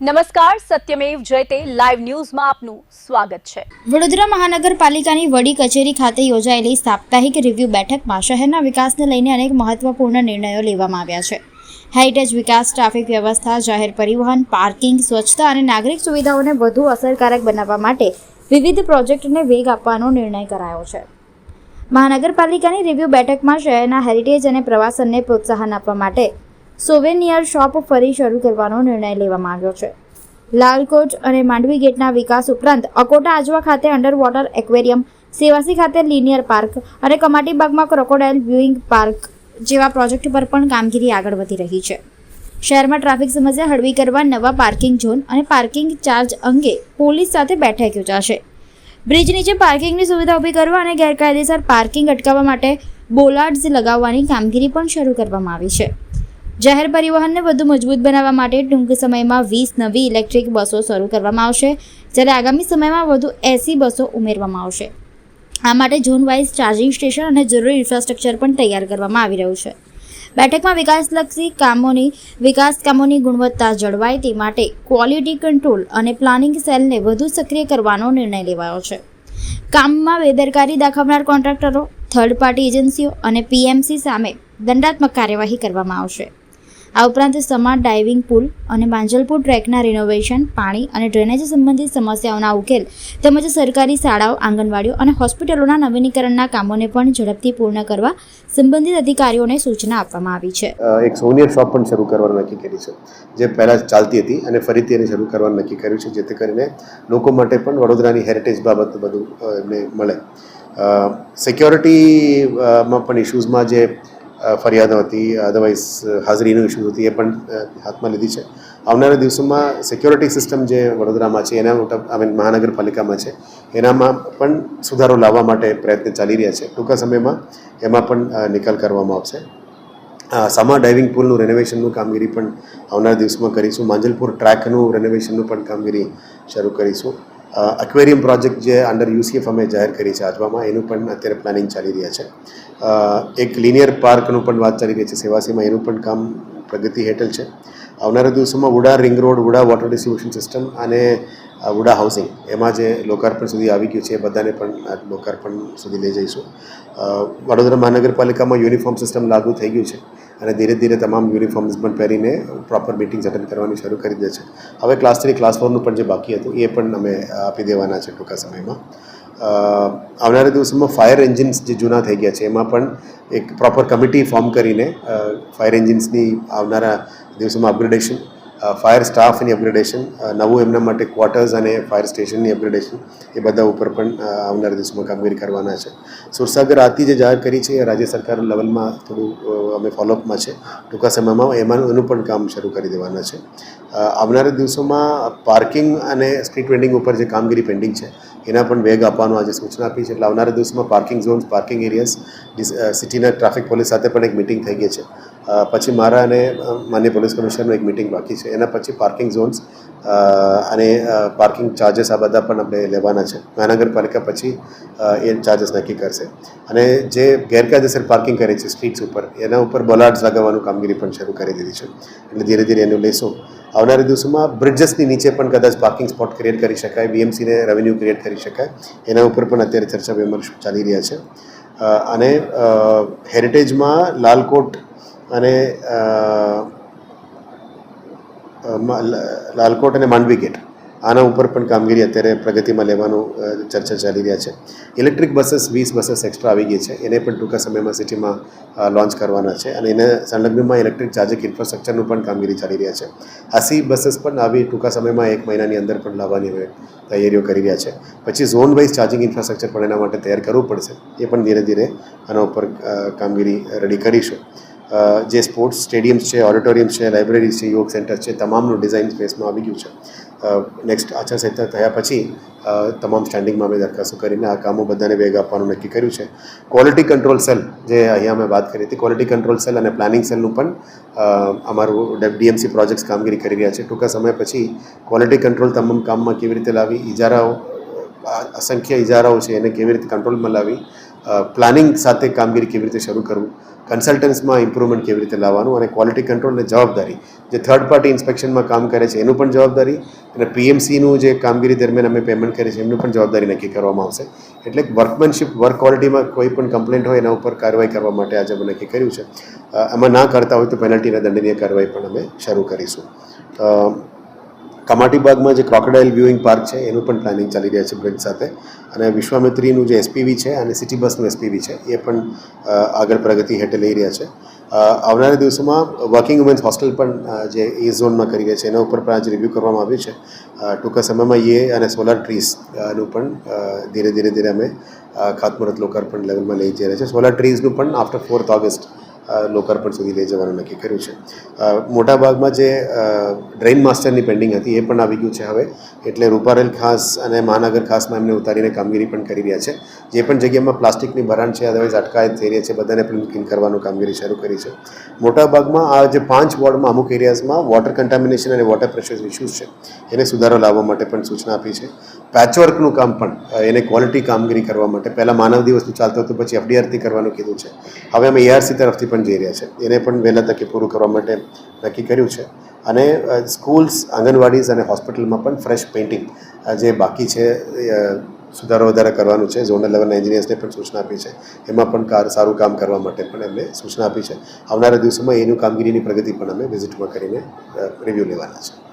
નમસ્કાર, સત્યમેવ જયતે લાઈવ ન્યૂઝમાં આપનું સ્વાગત છે। વડોદરા મહાનગરપાલિકાની વડી કચેરી ખાતે યોજાયેલી સાપ્તાહિક રિવ્યુ બેઠકમાં શહેરના વિકાસને લઈને અનેક મહત્વપૂર્ણ નિર્ણયો લેવામાં આવ્યા છે। હેરિટેજ વિકાસ, ટ્રાફિક વ્યવસ્થા, જાહેર પરિવહન, પાર્કિંગ, સ્વચ્છતા અને નાગરિક સુવિધાઓને વધુ અસરકારક બનાવવા માટે વિવિધ પ્રોજેક્ટને વેગ આપવાનો નિર્ણય કરાયો છે। મહાનગરપાલિકાની રિવ્યુ બેઠકમાં શહેરના હેરિટેજ અને પ્રવાસનને પ્રોત્સાહન આપવા માટે સોવેનિયર શોપ ફરી શરૂ કરવાનો નિર્ણય લેવામાં આવ્યો છે। લાલકોટ અને માંડવી ગેટના વિકાસ ઉપરાંત અકોટા આજવા ખાતે અંડર વોટર એક્વેરિયમ, સેવાસી ખાતે લિનિયર પાર્ક અને કમાટીબાગમાં ક્રોકોડાઇલ વ્યુઇંગ પાર્ક જેવા પ્રોજેક્ટ પર પણ કામગીરી આગળ વધી રહી છે। શહેરમાં ટ્રાફિક સમસ્યા હળવી કરવા નવા પાર્કિંગ ઝોન અને પાર્કિંગ ચાર્જ અંગે પોલીસ સાથે બેઠક યોજાશે। બ્રિજ નીચે પાર્કિંગની સુવિધા ઊભી કરવા અને ગેરકાયદેસર પાર્કિંગ અટકાવવા માટે બોલાર્ડ્સ લગાવવાની કામગીરી પણ શરૂ કરવામાં આવી છે। જાહેર પરિવહનને વધુ મજબૂત બનાવવા માટે ટૂંક સમયમાં 20 નવી ઇલેક્ટ્રિક બસો શરૂ કરવામાં આવશે, જ્યારે આગામી સમયમાં વધુ 80 બસો ઉમેરવામાં આવશે। આ માટે ઝોન વાઇઝ ચાર્જિંગ સ્ટેશન અને જરૂરી ઇન્ફ્રાસ્ટ્રક્ચર પણ તૈયાર કરવામાં આવી રહ્યું છે। બેઠકમાં વિકાસ કામોની ગુણવત્તા જળવાય તે માટે ક્વોલિટી કંટ્રોલ અને પ્લાનિંગ સેલને વધુ સક્રિય કરવાનો નિર્ણય લેવાયો છે। કામમાં બેદરકારી દાખવનાર કોન્ટ્રાક્ટરો, થર્ડ પાર્ટી એજન્સીઓ અને પીએમસી સામે દંડાત્મક કાર્યવાહી કરવામાં આવશે। આ ઉપરાંત સમા ડાઇવિંગ પુલ અને માંજલપુર ટ્રેકના રિનોવેશન, પાણી અને ડ્રેનેજ સંબંધિત સમસ્યાઓના ઉકેલ તેમજ સરકારી શાળાઓ, આંગણવાડીઓ અને હોસ્પિટલોના નવીનીકરણના કામોને પણ ઝડપથી પૂર્ણ કરવા સંબંધિત અધિકારીઓને સૂચના આપવામાં આવી છે। એક સોનિયર શોપ પણ શરૂ કરવાનું નક્કી કરી છે, જે પહેલાં ચાલતી હતી અને ફરીથી એને શરૂ કરવાનું નક્કી કર્યું છે, જેથી કરીને લોકો માટે પણ વડોદરાની હેરિટેજ બાબત બધું એમને મળે। સિક્યોરિટીમાં પણ ઇશ્યુઝમાં જે ફરિયાદો હતી, અધરવાઇઝ હાજરીનો ઇશ્યુ હતી, એ પણ હાથમાં લીધી છે। આવનારા દિવસોમાં સિક્યોરિટી સિસ્ટમ જે વડોદરામાં છે, એના મહાનગરપાલિકામાં છે, એનામાં પણ સુધારો લાવવા માટે પ્રયત્ન ચાલી રહ્યા છે। ટૂંકા સમયમાં એમાં પણ નિકાલ કરવામાં આવશે। સમા ડાઇવિંગ પુલનું રેનોવેશનનું કામગીરી પણ આવનારા દિવસોમાં કરીશું। માંજલપુર ટ્રેકનું રેનોવેશનનું પણ કામગીરી શરૂ કરીશું। એક્વેરિયમ પ્રોજેક્ટ જે અંડર યુસીએફ અમે જાહેર કરી છે આજવામાં, એનું પણ અત્યારે પ્લાનિંગ ચાલી રહ્યા છે। એક લિનિયર પાર્કનું પણ વાત ચાલી રહી છે સેવાસીમાં, એનું પણ કામ પ્રગતિ હેઠળ છે। આવનારા દિવસોમાં VUDA ring road, VUDA water distribution system અને વુડા હાઉસિંગ, એમાં જે લોકાર્પણ સુધી આવી ગયું છે એ બધાને પણ લોકાર્પણ સુધી લઈ જઈશું। વડોદરા મહાનગરપાલિકામાં યુનિફોર્મ સિસ્ટમ લાગુ થઈ ગયું છે અને ધીરે ધીરે તમામ યુનિફોર્મ્સ પણ પહેરીને પ્રોપર મિટિંગ્સ અટેન્ડ કરવાની શરૂ કરી દે છે। હવે ક્લાસ 3, ક્લાસ 4નું પણ જે બાકી હતું એ પણ અમે આપી દેવાના છે ટૂંકા સમયમાં। આવનારા દિવસોમાં ફાયર એન્જિન્સ જે જૂના થઈ ગયા છે એમાં પણ એક પ્રોપર કમિટી ફોર્મ કરીને ફાયર એન્જિન્સની આવનારા દિવસોમાં અપગ્રેડેશન, ફાયર સ્ટાફની અપગ્રેડેશન, નવું એમના માટે ક્વાર્ટર્સ અને ફાયર સ્ટેશનની અપગ્રેડેશન, એ બધા ઉપર પણ આવનારા દિવસોમાં કામગીરી કરવાના છે। સુરસાગર આરતી જે જાહેર કરી છે એ રાજ્ય સરકાર લેવલમાં થોડું અમે ફોલોઅપમાં છે, ટૂંકા સમયમાં એનું પણ કામ શરૂ કરી દેવાના છે। આવનારા દિવસોમાં પાર્કિંગ અને સ્ટ્રીટ વેન્ડિંગ ઉપર જે કામગીરી પેન્ડિંગ છે એના પણ વેગ આપવાનો આજે સૂચના આપી છે। એટલે આવનારા દિવસોમાં પાર્કિંગ ઝોન્સ, પાર્કિંગ એરિયાઝ, સિટીના ટ્રાફિક પોલીસ સાથે પણ એક મિટિંગ થઈ ગઈ છે। પછી મારા અને માન્ય પોલીસ કમિશનરનું એક મિટિંગ બાકી છે। એના પછી પાર્કિંગ ઝોન્સ અને પાર્કિંગ ચાર્જસ આ બધા પણ આપણે લેવાના છે। મહાનગરપાલિકા પછી એ ચાર્જસ નક્કી કરશે અને જે ગેરકાયદેસર પાર્કિંગ કરે છે સ્ટ્રીટ્સ ઉપર, એના ઉપર બોલાર્ડ્સ લગાવવાનું કામગીરી પણ શરૂ કરી દીધી છે। એટલે ધીરે ધીરે એનું લઈશું। આવનારા દિવસોમાં બ્રિજેસની નીચે પણ કદાચ પાર્કિંગ સ્પોટ ક્રિએટ કરી શકાય, બીએમસીને રેવન્યુ ક્રિએટ કરી શકાય, એના ઉપર પણ અત્યારે ચર્ચા વિમર્શ ચાલી રહ્યા છે। અને હેરિટેજમાં લાલકોટ અને માંડવી ગેટ, આના ઉપર પણ કામગીરી અત્યારે પ્રગતિમાં લેવાનું ચર્ચા ચાલી રહ્યા છે। ઇલેક્ટ્રિક બસીસ 20 બસીસ એક્સ્ટ્રા આવી ગઈ છે, એને પણ ટૂંકા સમયમાં સિટીમાં લોન્ચ કરવાના છે અને એને સંલગ્નમાં ઇલેક્ટ્રિક ચાર્જિંગ ઇન્ફ્રાસ્ટ્રક્ચરનું પણ કામગીરી ચાલી રહ્યા છે। 80 બસીસ પણ આવી ટૂંકા સમયમાં 1 મહિનાની અંદર પણ લાવવાની તૈયારીઓ કરી રહ્યા છે। પછી ઝોન વાઇઝ ચાર્જિંગ ઇન્ફ્રાસ્ટ્રક્ચર પણ એના માટે તૈયાર કરવું પડશે, એ પણ ધીરે ધીરે આના ઉપર કામગીરી રેડી કરીશું। જે સ્પોર્ટ્સ સ્ટેડિયમ્સ છે, ઓડિટોરિયમ્સ છે, લાઇબ્રેરીઝ છે, યોગ સેન્ટર છે, તમામનું ડિઝાઇન સ્પેસમાં આવી ગયું છે। નેક્સ્ટ આચારસંહિતા થયા પછી તમામ સ્ટેન્ડિંગમાં અમે દરખાસ્તો કરીને આ કામો બધાને વેગ આપવાનું નક્કી કર્યું છે। ક્વોલિટી કંટ્રોલ સેલ, જે અહીંયા અમે વાત કરી હતી, ક્વોલિટી કંટ્રોલ સેલ અને પ્લાનિંગ સેલનું પણ અમારું ડીએમસી પ્રોજેક્ટ્સ કામગીરી કરી રહ્યા છે। ટૂંકા સમય પછી ક્વોલિટી કંટ્રોલ તમામ કામમાં કેવી રીતે લાવી, અસંખ્ય ઇજારાઓ છે એને કેવી રીતે કંટ્રોલમાં લાવી, પ્લાનિંગ સાથે કામગીરી કેવી રીતે શરૂ કરવું, કન્સલ્ટન્ટ્સમાં ઇમ્પ્રુવમેન્ટ કેવી રીતે લાવવાનું અને ક્વોલિટી કંટ્રોલની જવાબદારી જે થર્ડ પાર્ટી ઇન્સ્પેક્શનમાં કામ કરે છે એનું પણ જવાબદારી અને પીએમસીનું જે કામગીરી દરમિયાન અમે પેમેન્ટ કરીએ છીએ એમનું પણ જવાબદારી નક્કી કરવામાં આવશે. એટલે વર્કમેનશીપ વર્ક ક્વોલિટીમાં કોઈ પણ કમ્પ્લેન્ટ હોય એના ઉપર કાર્યવાહી કરવા માટે આજે અમે નક્કી કર્યું છે. એમાં ના કરતા હોય તો પેનલ્ટી અને દંડનીય કાર્યવાહી પણ અમે શરૂ કરીશું. કમાટીબાગમાં જે ક્રોકોડાઇલ વ્યુઇંગ પાર્ક છે એનું પણ પ્લાનિંગ ચાલી રહ્યા છે બ્રિજ સાથે, અને વિશ્વામિત્રીનું જે એસપીવી છે અને સિટી બસનું એસપીવી છે એ પણ આગળ પ્રગતિ હેઠળ લઈ રહ્યા છે. આવનારા દિવસોમાં વર્કિંગ વુમેન્સ હોસ્ટેલ પણ જે એ ઝોનમાં કરી રહ્યા છે એના ઉપર પણ આજે રિવ્યૂ કરવામાં આવ્યું છે. ટૂંકા સમયમાં એ અને સોલાર ટ્રીઝનું પણ ધીરે અમે ખાતમુહૂર્ત લોકાર્પણ લેવલમાં લઈ જઈ રહ્યા છે. સોલાર ટ્રીઝનું પણ આફ્ટર 4th ઓગસ્ટ લોકાર્પણ સુધી લઈ જવાનું નક્કી કર્યું છે. મોટાભાગમાં જે ડ્રેઇન માસ્ટરની પેન્ડિંગ હતી એ પણ આવી ગયું છે હવે, એટલે રૂપારેલ ખાસ અને મહાનગર ખાસમાં એમને ઉતારીને કામગીરી પણ કરી રહ્યા છે. જે પણ જગ્યામાં પ્લાસ્ટિકની ભરાણ છે અદરવાઇઝ અટકાયત થઈ રહી છે બધાને પણ ક્લીન કરવાનું કામગીરી શરૂ કરી છે. મોટાભાગમાં આ જે 5 વોર્ડમાં અમુક એરિયાઝમાં વોટર કન્ટામિનેશન અને વોટર પ્રેશર ઇસ્યુઝ છે એને સુધારો લાવવા માટે પણ સૂચના આપી છે. પેચવર્કનું કામ પણ એને ક્વોલિટી કામગીરી કરવા માટે પહેલાં માનવ દિવસનું ચાલતું હતું, પછી એફડીઆરથી કરવાનું કીધું છે. હવે અમે એઆરસી તરફથી પણ જઈ રહ્યા છે, એને પણ વહેલા તકે પૂરું કરવા માટે નક્કી કર્યું છે. અને સ્કૂલ્સ, આંગણવાડીઝ અને હોસ્પિટલમાં પણ ફ્રેશ પેઇન્ટિંગ જે બાકી છે સુધારો વધારે કરવાનું છે. ઝોનલ લેવલના એન્જિનિયર્સને પણ સૂચના આપી છે, એમાં પણ સારું કામ કરવા માટે પણ એમને સૂચના આપી છે. આવનારા દિવસોમાં એનું કામગીરીની પ્રગતિ પણ અમે વિઝિટમાં કરીને રિવ્યૂ લેવાના છે.